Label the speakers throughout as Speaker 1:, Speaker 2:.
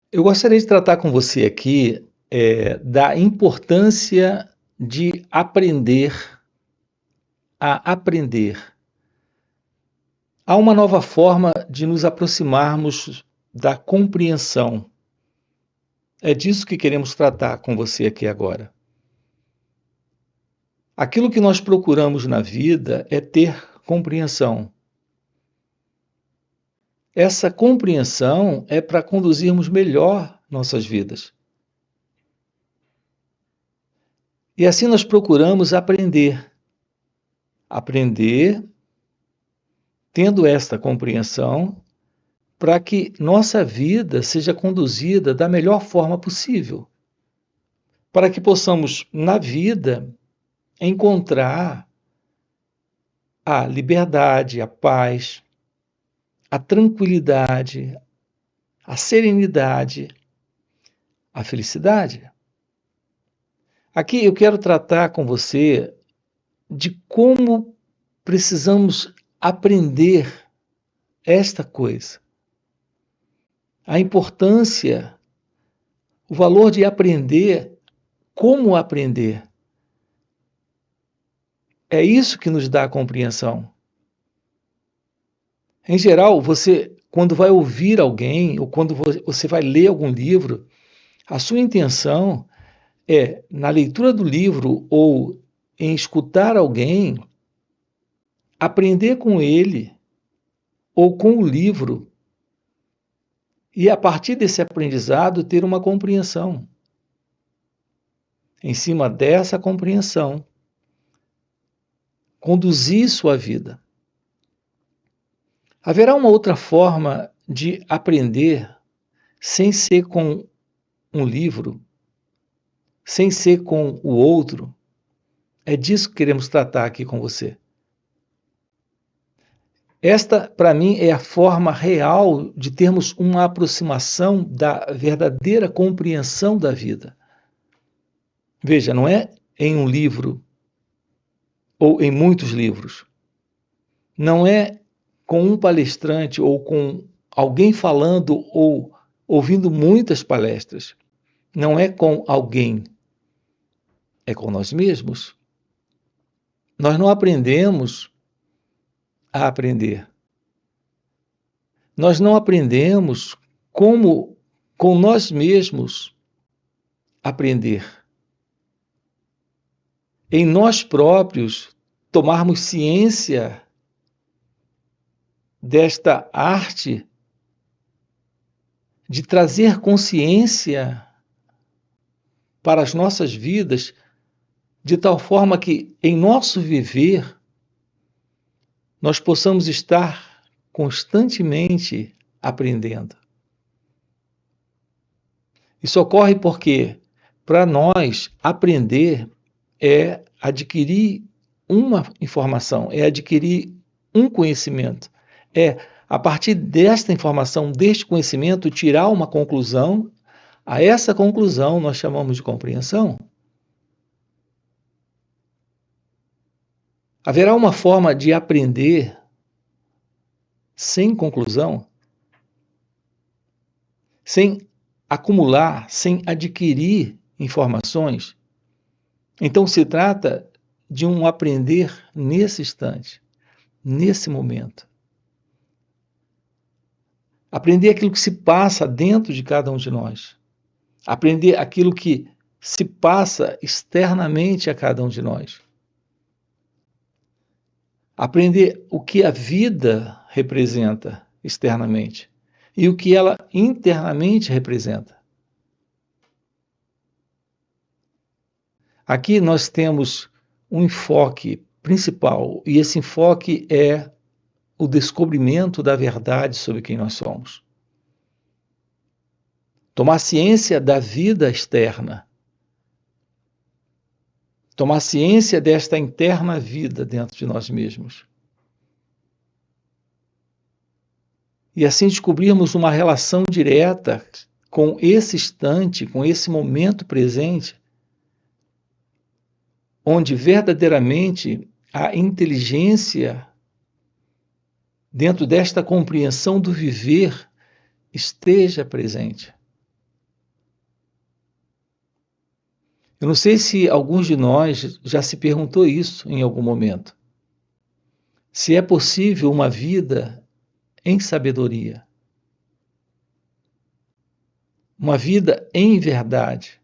Speaker 1: Eu gostaria de tratar com você aqui da importância de aprender a aprender. Há uma nova forma de nos aproximarmos da compreensão. É disso que queremos tratar com você aqui agora. Aquilo que nós procuramos na vida é ter compreensão. Essa compreensão é para conduzirmos melhor nossas vidas. E assim nós procuramos aprender. Aprender tendo esta compreensão para que nossa vida seja conduzida da melhor forma possível, para que possamos, na vida, encontrar a liberdade, a paz, a tranquilidade, a serenidade, a felicidade. Aqui eu quero tratar com você de como precisamos aprender esta coisa. A importância, o valor de aprender, como aprender. É isso que nos dá a compreensão. Em geral, você, quando vai ouvir alguém, ou quando você vai ler algum livro, a sua intenção é, na leitura do livro ou em escutar alguém, aprender com ele ou com o livro e, a partir desse aprendizado, ter uma compreensão. Em cima dessa compreensão, conduzir sua vida. Haverá uma outra forma de aprender sem ser com um livro, sem ser com o outro. É disso que queremos tratar aqui com você. Esta, para mim, é a forma real de termos uma aproximação da verdadeira compreensão da vida. Veja, não é em um livro ou em muitos livros. Não é com um palestrante ou com alguém falando ou ouvindo muitas palestras. Não é com alguém, é com nós mesmos. Nós não aprendemos a aprender. Nós não aprendemos como, com nós mesmos, aprender. Em nós próprios, tomarmos ciência desta arte de trazer consciência para as nossas vidas, de tal forma que, em nosso viver, nós possamos estar constantemente aprendendo. Isso ocorre porque, para nós, aprender é adquirir uma informação, é adquirir um conhecimento, é, a partir desta informação, deste conhecimento, tirar uma conclusão. A essa conclusão nós chamamos de compreensão. Haverá uma forma de aprender sem conclusão, sem acumular, sem adquirir informações? Então se trata de um aprender nesse instante, nesse momento. Aprender aquilo que se passa dentro de cada um de nós. Aprender aquilo que se passa externamente a cada um de nós. Aprender o que a vida representa externamente e o que ela internamente representa. Aqui nós temos um enfoque principal, e esse enfoque é o descobrimento da verdade sobre quem nós somos. Tomar ciência da vida externa. Tomar ciência desta interna vida dentro de nós mesmos. E assim descobrirmos uma relação direta com esse instante, com esse momento presente, onde verdadeiramente a inteligência, dentro desta compreensão do viver, esteja presente. Eu não sei se alguns de nós já se perguntou isso em algum momento. Se é possível uma vida em sabedoria, uma vida em verdade.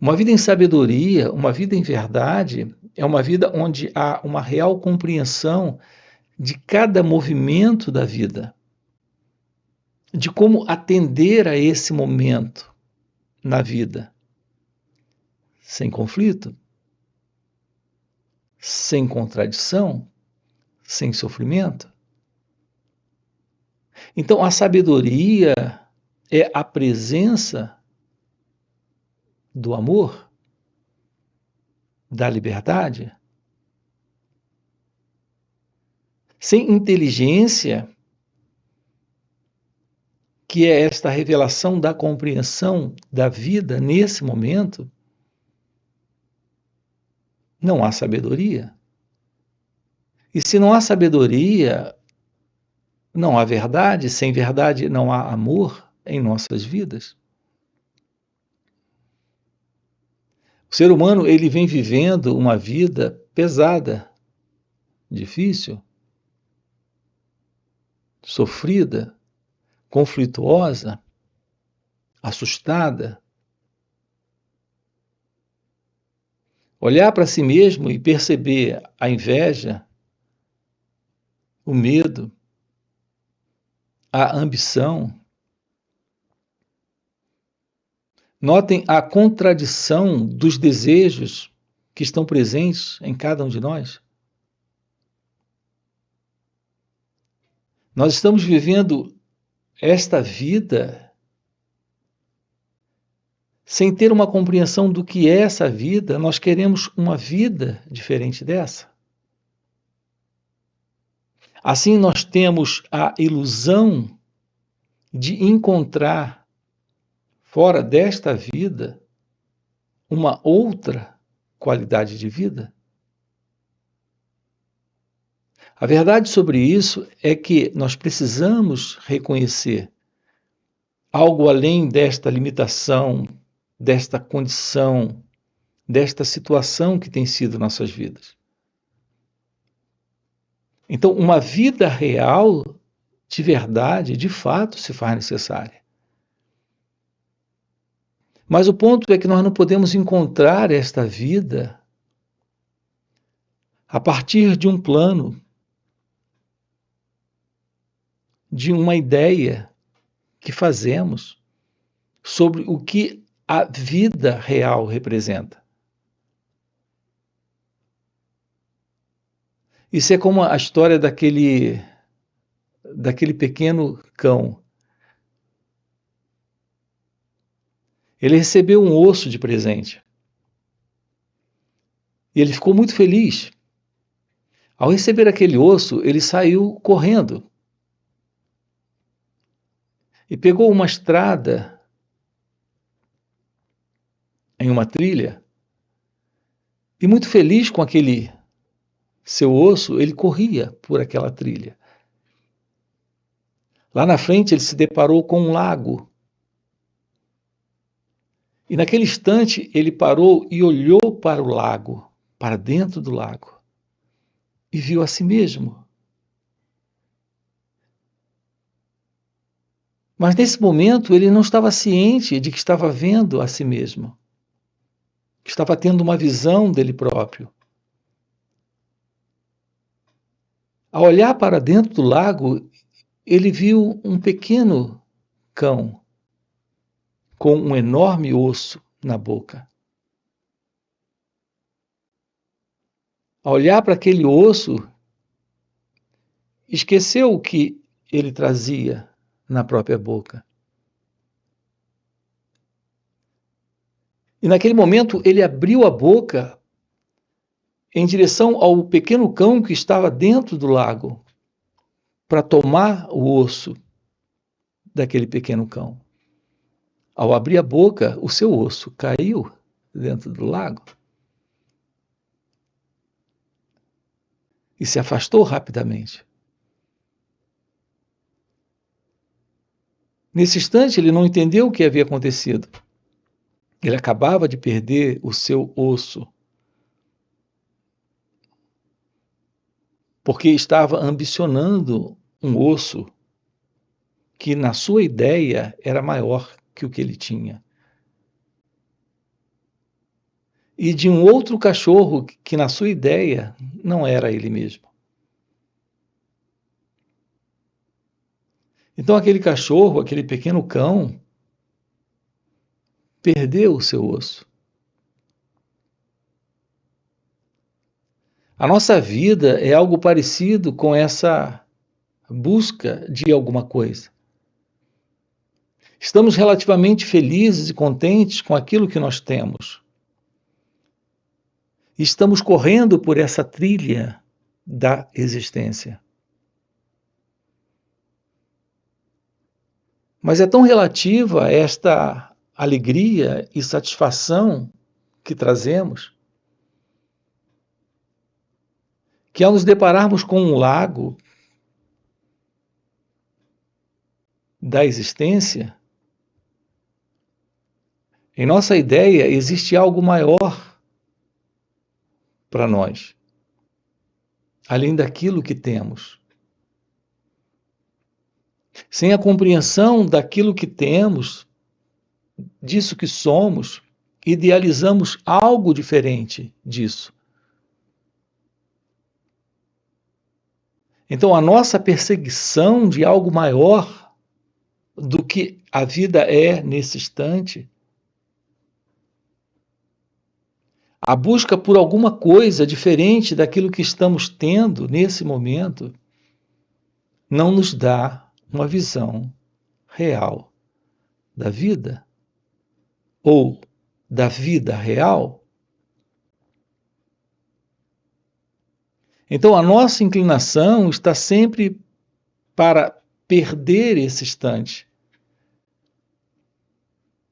Speaker 1: Uma vida em sabedoria, uma vida em verdade, é uma vida onde há uma real compreensão de cada movimento da vida, de como atender a esse momento na vida, sem conflito, sem contradição, sem sofrimento. Então, a sabedoria é a presença do amor, da liberdade. Sem inteligência, que é esta revelação da compreensão da vida nesse momento, não há sabedoria. E se não há sabedoria, não há verdade. Sem verdade, não há amor em nossas vidas. O ser humano, ele vem vivendo uma vida pesada, difícil, sofrida, conflituosa, assustada. Olhar para si mesmo e perceber a inveja, o medo, a ambição. Notem a contradição dos desejos que estão presentes em cada um de nós. Nós estamos vivendo esta vida sem ter uma compreensão do que é essa vida. Nós queremos uma vida diferente dessa. Assim, nós temos a ilusão de encontrar fora desta vida uma outra qualidade de vida. A verdade sobre isso é que nós precisamos reconhecer algo além desta limitação, desta condição, desta situação que tem sido nossas vidas. Então, uma vida real, de verdade, de fato, se faz necessária. Mas o ponto é que nós não podemos encontrar esta vida a partir de um plano, de uma ideia que fazemos sobre o que a vida real representa. Isso é como a história daquele pequeno cão. Ele recebeu um osso de presente. E ele ficou muito feliz. Ao receber aquele osso, ele saiu correndo. E pegou uma estrada em uma trilha. E muito feliz com aquele seu osso, ele corria por aquela trilha. Lá na frente ele se deparou com um lago. E naquele instante ele parou e olhou para o lago, para dentro do lago, e viu a si mesmo. Mas nesse momento ele não estava ciente de que estava vendo a si mesmo, que estava tendo uma visão dele próprio. Ao olhar para dentro do lago, ele viu um pequeno cão com um enorme osso na boca. Ao olhar para aquele osso, esqueceu o que ele trazia na própria boca. E naquele momento ele abriu a boca em direção ao pequeno cão que estava dentro do lago para tomar o osso daquele pequeno cão. Ao abrir a boca, o seu osso caiu dentro do lago e se afastou rapidamente. Nesse instante, ele não entendeu o que havia acontecido. Ele acabava de perder o seu osso, porque estava ambicionando um osso que, na sua ideia, era maior que o que ele tinha. E de um outro cachorro que, na sua ideia, não era ele mesmo. Então, aquele cachorro, aquele pequeno cão, perdeu o seu osso. A nossa vida é algo parecido com essa busca de alguma coisa. Estamos relativamente felizes e contentes com aquilo que nós temos. Estamos correndo por essa trilha da existência. Mas é tão relativa esta alegria e satisfação que trazemos, que ao nos depararmos com um lago da existência, em nossa ideia existe algo maior para nós, além daquilo que temos. Sem a compreensão daquilo que temos, disso que somos, idealizamos algo diferente disso. Então, a nossa perseguição de algo maior do que a vida é nesse instante, a busca por alguma coisa diferente daquilo que estamos tendo nesse momento, não nos dá uma visão real da vida ou da vida real. Então, a nossa inclinação está sempre para perder esse instante,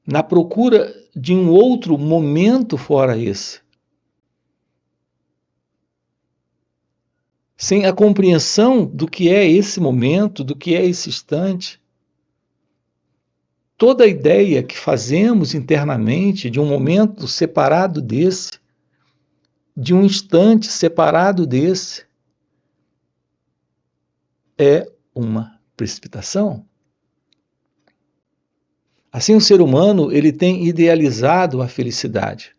Speaker 1: na procura de um outro momento fora esse. Sem a compreensão do que é esse momento, do que é esse instante, toda a ideia que fazemos internamente de um momento separado desse, de um instante separado desse, é uma precipitação. Assim, o ser humano ele tem idealizado a felicidade,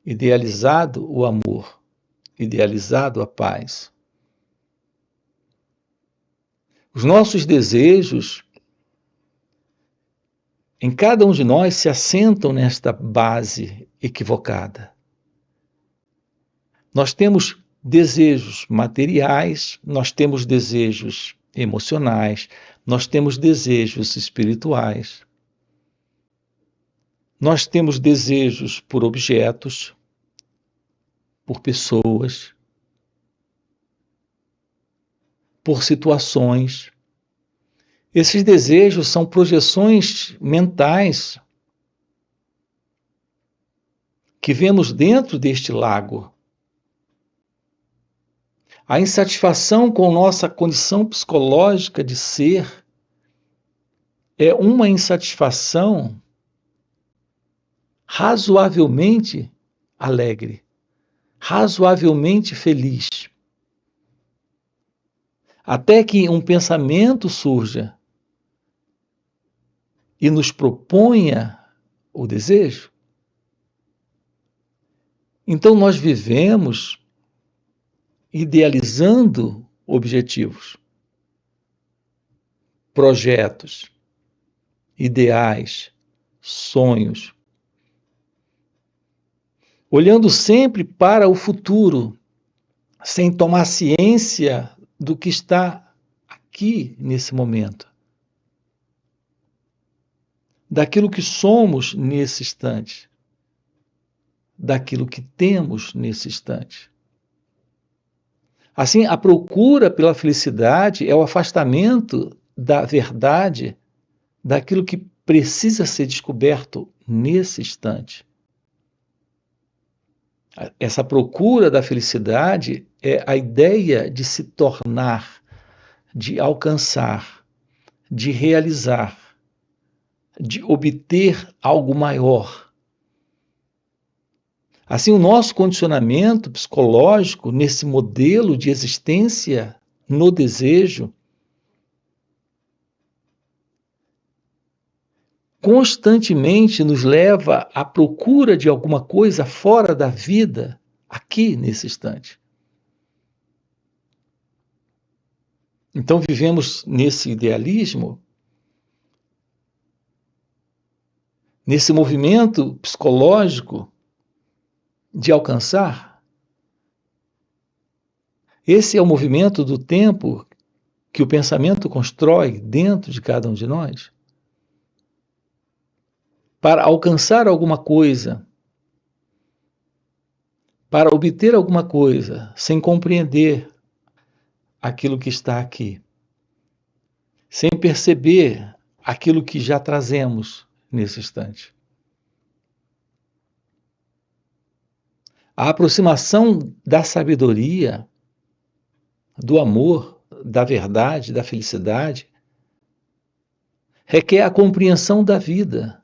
Speaker 1: idealizado o amor, idealizado a paz. Os nossos desejos, em cada um de nós, se assentam nesta base equivocada. Nós temos desejos materiais, nós temos desejos emocionais, nós temos desejos espirituais. Nós temos desejos por objetos, por pessoas, por situações. Esses desejos são projeções mentais que vemos dentro deste lago. A insatisfação com nossa condição psicológica de ser é uma insatisfação razoavelmente alegre, razoavelmente feliz. Até que um pensamento surja e nos proponha o desejo. Então nós vivemos idealizando objetivos, projetos, ideais, sonhos, olhando sempre para o futuro, sem tomar ciência do que está aqui nesse momento, daquilo que somos nesse instante, daquilo que temos nesse instante. Assim, a procura pela felicidade é o afastamento da verdade, daquilo que precisa ser descoberto nesse instante. Essa procura da felicidade é a ideia de se tornar, de alcançar, de realizar, de obter algo maior Assim, o nosso condicionamento psicológico nesse modelo de existência no desejo constantemente nos leva à procura de alguma coisa fora da vida, aqui nesse instante. Então vivemos nesse idealismo, nesse movimento psicológico de alcançar. Esse é o movimento do tempo que o pensamento constrói dentro de cada um de nós. Para alcançar alguma coisa, para obter alguma coisa, sem compreender aquilo que está aqui, sem perceber aquilo que já trazemos nesse instante. A aproximação da sabedoria, do amor, da verdade, da felicidade, requer a compreensão da vida.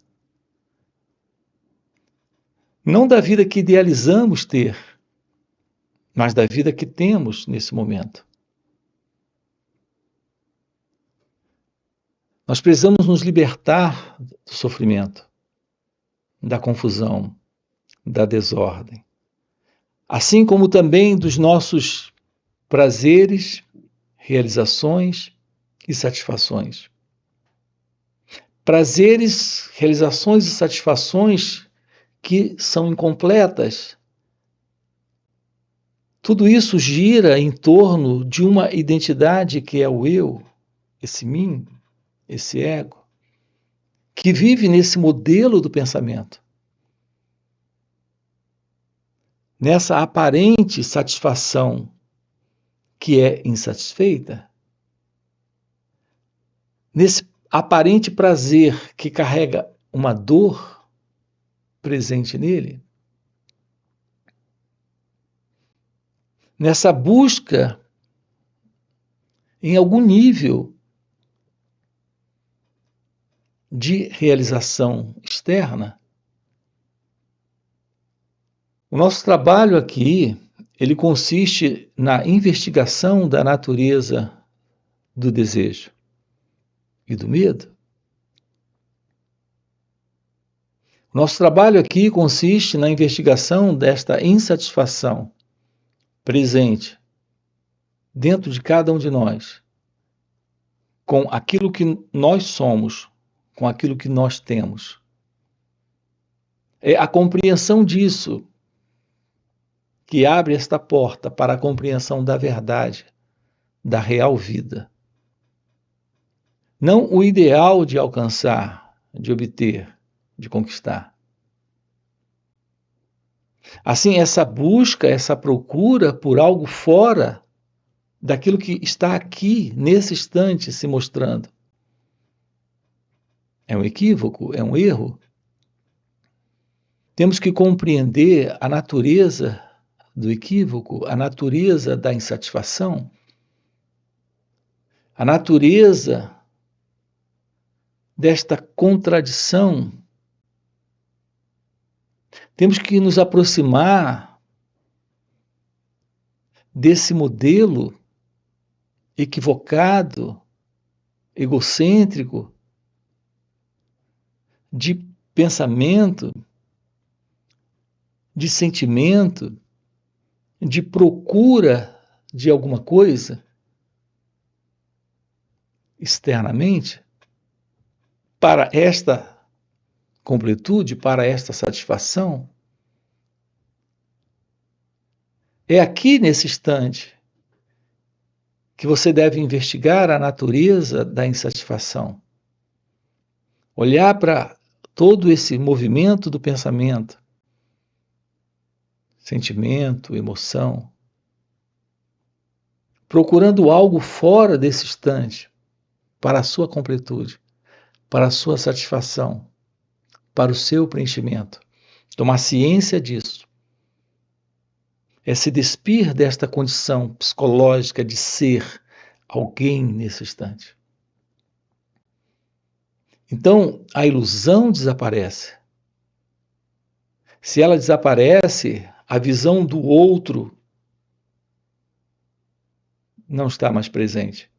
Speaker 1: Não da vida que idealizamos ter, mas da vida que temos nesse momento. Nós precisamos nos libertar do sofrimento, da confusão, da desordem, assim como também dos nossos prazeres, realizações e satisfações. Prazeres, realizações e satisfações que são incompletas. Tudo isso gira em torno de uma identidade que é o eu, esse mim, esse ego, que vive nesse modelo do pensamento, nessa aparente satisfação que é insatisfeita, nesse aparente prazer que carrega uma dor presente nele, nessa busca em algum nível de realização externa. O nosso trabalho aqui, ele consiste na investigação da natureza do desejo e do medo. Nosso trabalho aqui consiste na investigação desta insatisfação presente dentro de cada um de nós, com aquilo que nós somos, com aquilo que nós temos. É a compreensão disso que abre esta porta para a compreensão da verdade, da real vida. Não o ideal de alcançar, de obter, de conquistar. Assim, essa busca, essa procura por algo fora daquilo que está aqui, nesse instante, se mostrando, é um equívoco, é um erro. Temos que compreender a natureza do equívoco, a natureza da insatisfação, a natureza desta contradição. Temos que nos aproximar desse modelo equivocado, egocêntrico, de pensamento, de sentimento, de procura de alguma coisa externamente para esta completude, para esta satisfação. É aqui nesse instante que você deve investigar a natureza da insatisfação. Olhar para todo esse movimento do pensamento, sentimento, emoção, procurando algo fora desse instante para a sua completude, para a sua satisfação, para o seu preenchimento. Tomar ciência disso é se despir desta condição psicológica de ser alguém nesse instante. Então, a ilusão desaparece. Se ela desaparece, a visão do outro não está mais presente.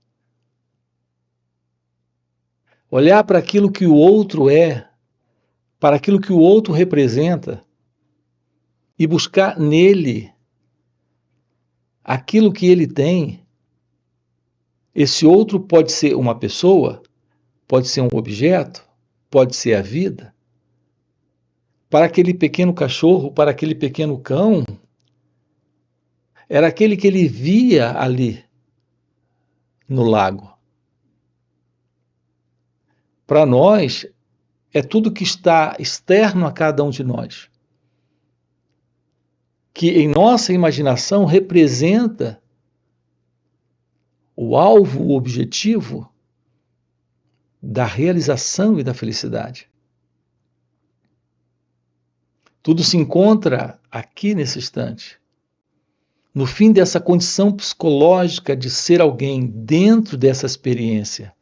Speaker 1: Olhar para aquilo que o outro é, para aquilo que o outro representa, e buscar nele aquilo que ele tem. Esse outro pode ser uma pessoa, pode ser um objeto, pode ser a vida. Para aquele pequeno cachorro, para aquele pequeno cão, era aquele que ele via ali no lago. Para nós, é tudo que está externo a cada um de nós, que em nossa imaginação representa o alvo, o objetivo da realização e da felicidade. Tudo se encontra aqui nesse instante. No fim dessa condição psicológica de ser alguém dentro dessa experiência,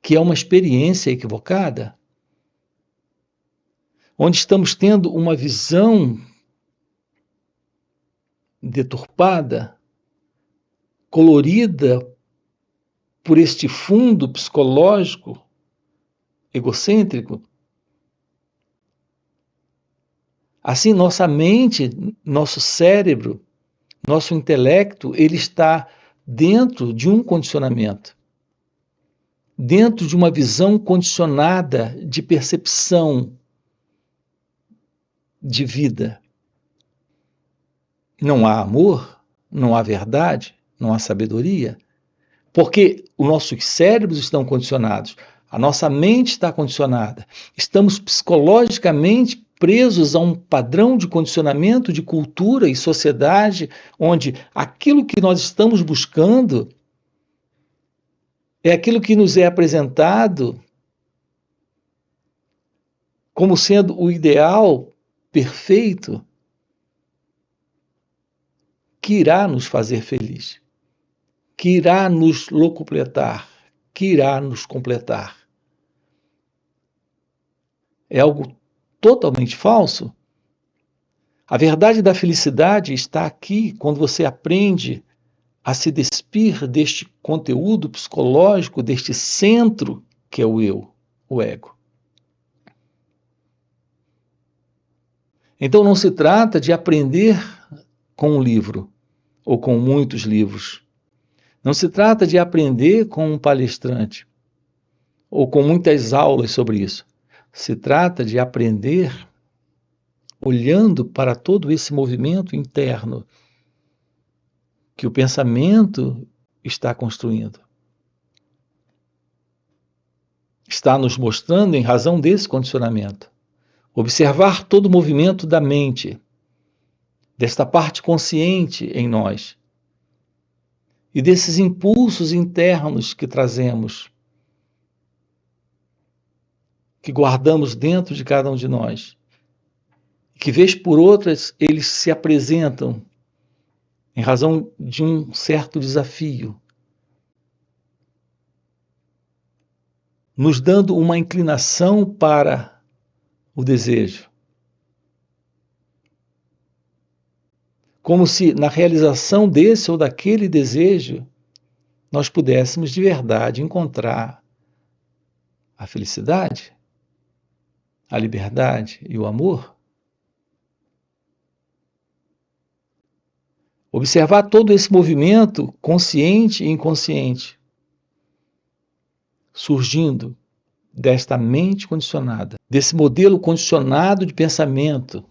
Speaker 1: que é uma experiência equivocada, onde estamos tendo uma visão deturpada, colorida por este fundo psicológico egocêntrico. Assim, nossa mente, nosso cérebro, nosso intelecto, ele está dentro de um condicionamento, dentro de uma visão condicionada de percepção de vida. Não há amor, não há verdade, não há sabedoria, porque os nossos cérebros estão condicionados, a nossa mente está condicionada, estamos psicologicamente presos a um padrão de condicionamento de cultura e sociedade, onde aquilo que nós estamos buscando é aquilo que nos é apresentado como sendo o ideal perfeito que irá nos fazer feliz, que irá nos locupletar, que irá nos completar. É algo totalmente falso. A verdade da felicidade está aqui quando você aprende a se despir deste conteúdo psicológico, deste centro que é o eu, o ego. Então não se trata de aprender com um livro ou com muitos livros. Não se trata de aprender com um palestrante ou com muitas aulas sobre isso. Se trata de aprender olhando para todo esse movimento interno que o pensamento está construindo. Está nos mostrando em razão desse condicionamento. Observar todo o movimento da mente, desta parte consciente em nós, e desses impulsos internos que trazemos, que guardamos dentro de cada um de nós, que vez por outras eles se apresentam em razão de um certo desafio, nos dando uma inclinação para o desejo. Como se na realização desse ou daquele desejo nós pudéssemos de verdade encontrar a felicidade, a liberdade e o amor. Observar todo esse movimento consciente e inconsciente surgindo desta mente condicionada, desse modelo condicionado de pensamento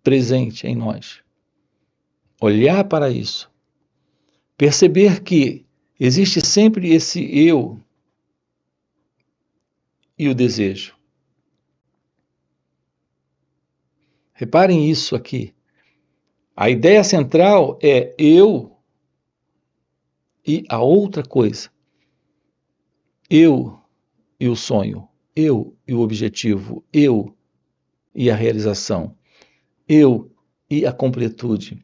Speaker 1: presente em nós. Olhar para isso, perceber que existe sempre esse eu e o desejo. Reparem isso aqui. A ideia central é eu e a outra coisa. Eu e o sonho. Eu e o objetivo. Eu e a realização. Eu e a completude.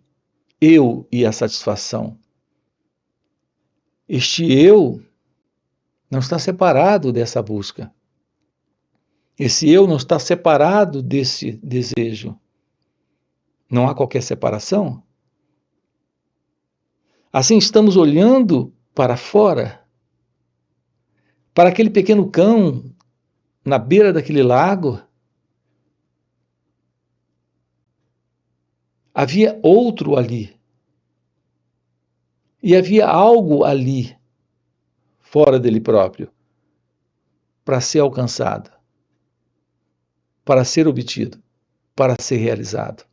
Speaker 1: Eu e a satisfação. Este eu não está separado dessa busca. Esse eu não está separado desse desejo. Não há qualquer separação? Assim estamos olhando para fora, para aquele pequeno cão na beira daquele lago. Havia outro ali. E havia algo ali, fora dele próprio, para ser alcançado, para ser obtido, para ser realizado.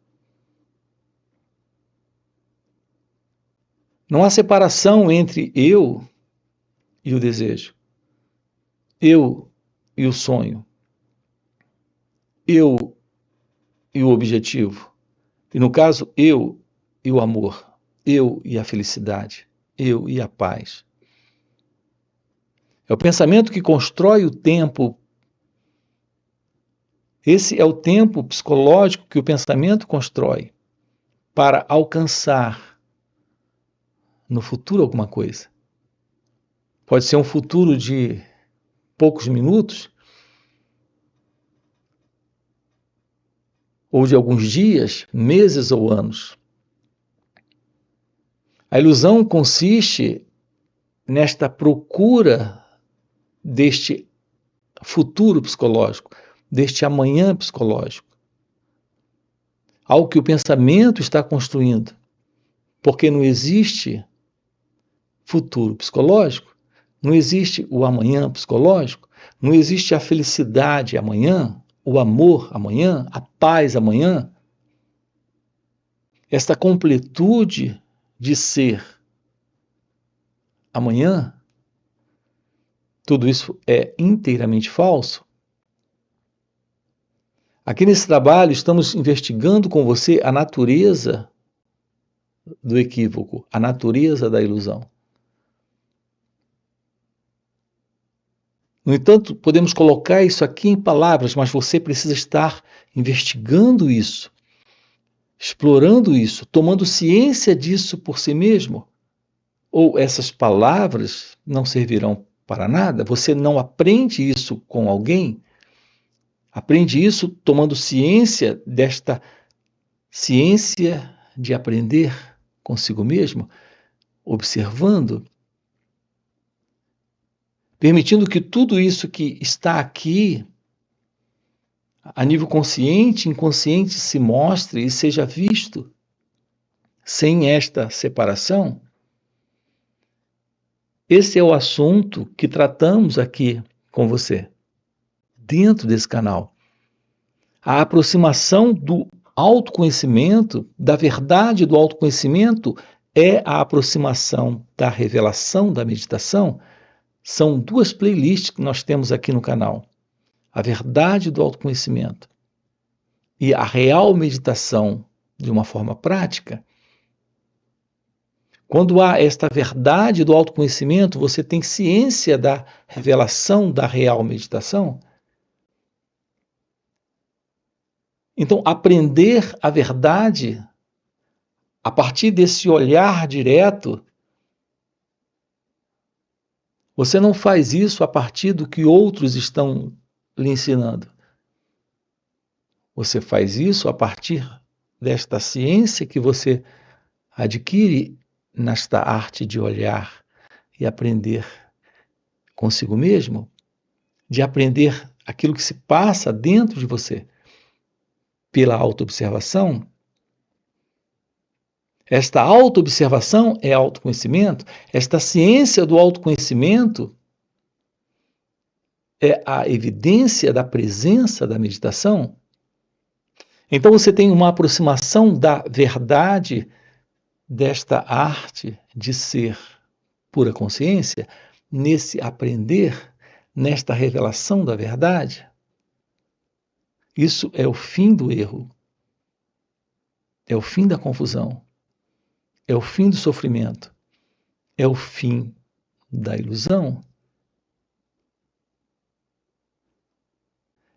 Speaker 1: Não há separação entre eu e o desejo, eu e o sonho, eu e o objetivo. E no caso, eu e o amor, eu e a felicidade, eu e a paz. É o pensamento que constrói o tempo. Esse é o tempo psicológico que o pensamento constrói para alcançar no futuro alguma coisa. Pode ser um futuro de poucos minutos, ou de alguns dias, meses ou anos. A ilusão consiste nesta procura deste futuro psicológico, deste amanhã psicológico. Algo que o pensamento está construindo, porque não existe futuro psicológico, não existe o amanhã psicológico, não existe a felicidade amanhã, o amor amanhã, a paz amanhã. Esta completude de ser amanhã, tudo isso é inteiramente falso. Aqui nesse trabalho estamos investigando com você a natureza do equívoco, a natureza da ilusão. No entanto, podemos colocar isso aqui em palavras, mas você precisa estar investigando isso, explorando isso, tomando ciência disso por si mesmo. Ou essas palavras não servirão para nada? Você não aprende isso com alguém? Aprende isso tomando ciência desta ciência de aprender consigo mesmo, observando, permitindo que tudo isso que está aqui, a nível consciente e inconsciente, se mostre e seja visto sem esta separação. Esse é o assunto que tratamos aqui com você, dentro desse canal. A aproximação do autoconhecimento, da verdade do autoconhecimento, é a aproximação da revelação da meditação. São duas playlists que nós temos aqui no canal. A verdade do autoconhecimento e a real meditação de uma forma prática. Quando há esta verdade do autoconhecimento, você tem ciência da revelação da real meditação. Então, aprender a verdade a partir desse olhar direto, você não faz isso a partir do que outros estão lhe ensinando. Você faz isso a partir desta ciência que você adquire nesta arte de olhar e aprender consigo mesmo, de aprender aquilo que se passa dentro de você pela autoobservação. Esta autoobservação é autoconhecimento, esta ciência do autoconhecimento é a evidência da presença da meditação. Então você tem uma aproximação da verdade desta arte de ser pura consciência, nesse aprender, nesta revelação da verdade. Isso é o fim do erro, é o fim da confusão, é o fim do sofrimento, é o fim da ilusão.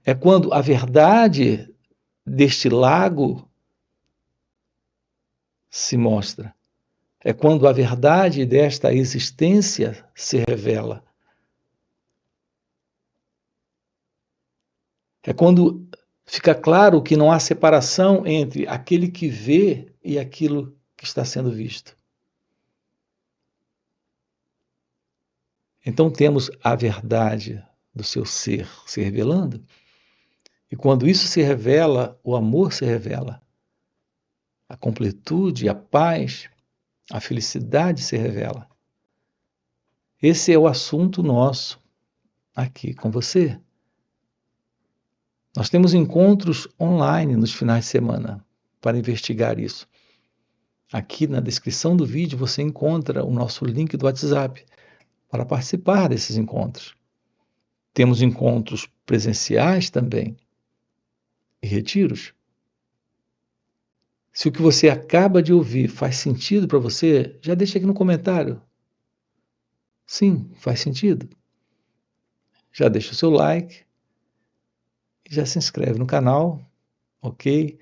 Speaker 1: É quando a verdade deste lago se mostra. É quando a verdade desta existência se revela. É quando Fica claro que não há separação entre aquele que vê e aquilo que está sendo visto. Então temos a verdade do seu ser se revelando, e quando isso se revela, o amor se revela. A completude, a paz, a felicidade se revela. Esse é o assunto nosso aqui com você. Nós temos encontros online nos finais de semana para investigar isso. Aqui na descrição do vídeo você encontra o nosso link do WhatsApp para participar desses encontros. Temos encontros presenciais também e retiros. Se o que você acaba de ouvir faz sentido para você, já deixa aqui no comentário. Sim, faz sentido. Já deixa o seu like e já se inscreve no canal, ok?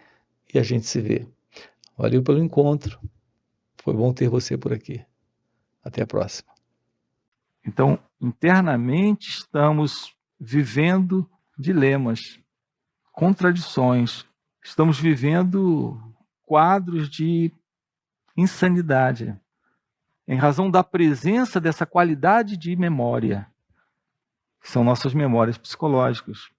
Speaker 1: E a gente se vê. Valeu pelo encontro. Foi bom ter você por aqui. Até a próxima. Então, internamente estamos vivendo dilemas, contradições. Estamos vivendo quadros de insanidade, em razão da presença dessa qualidade de memória, que são nossas memórias psicológicas.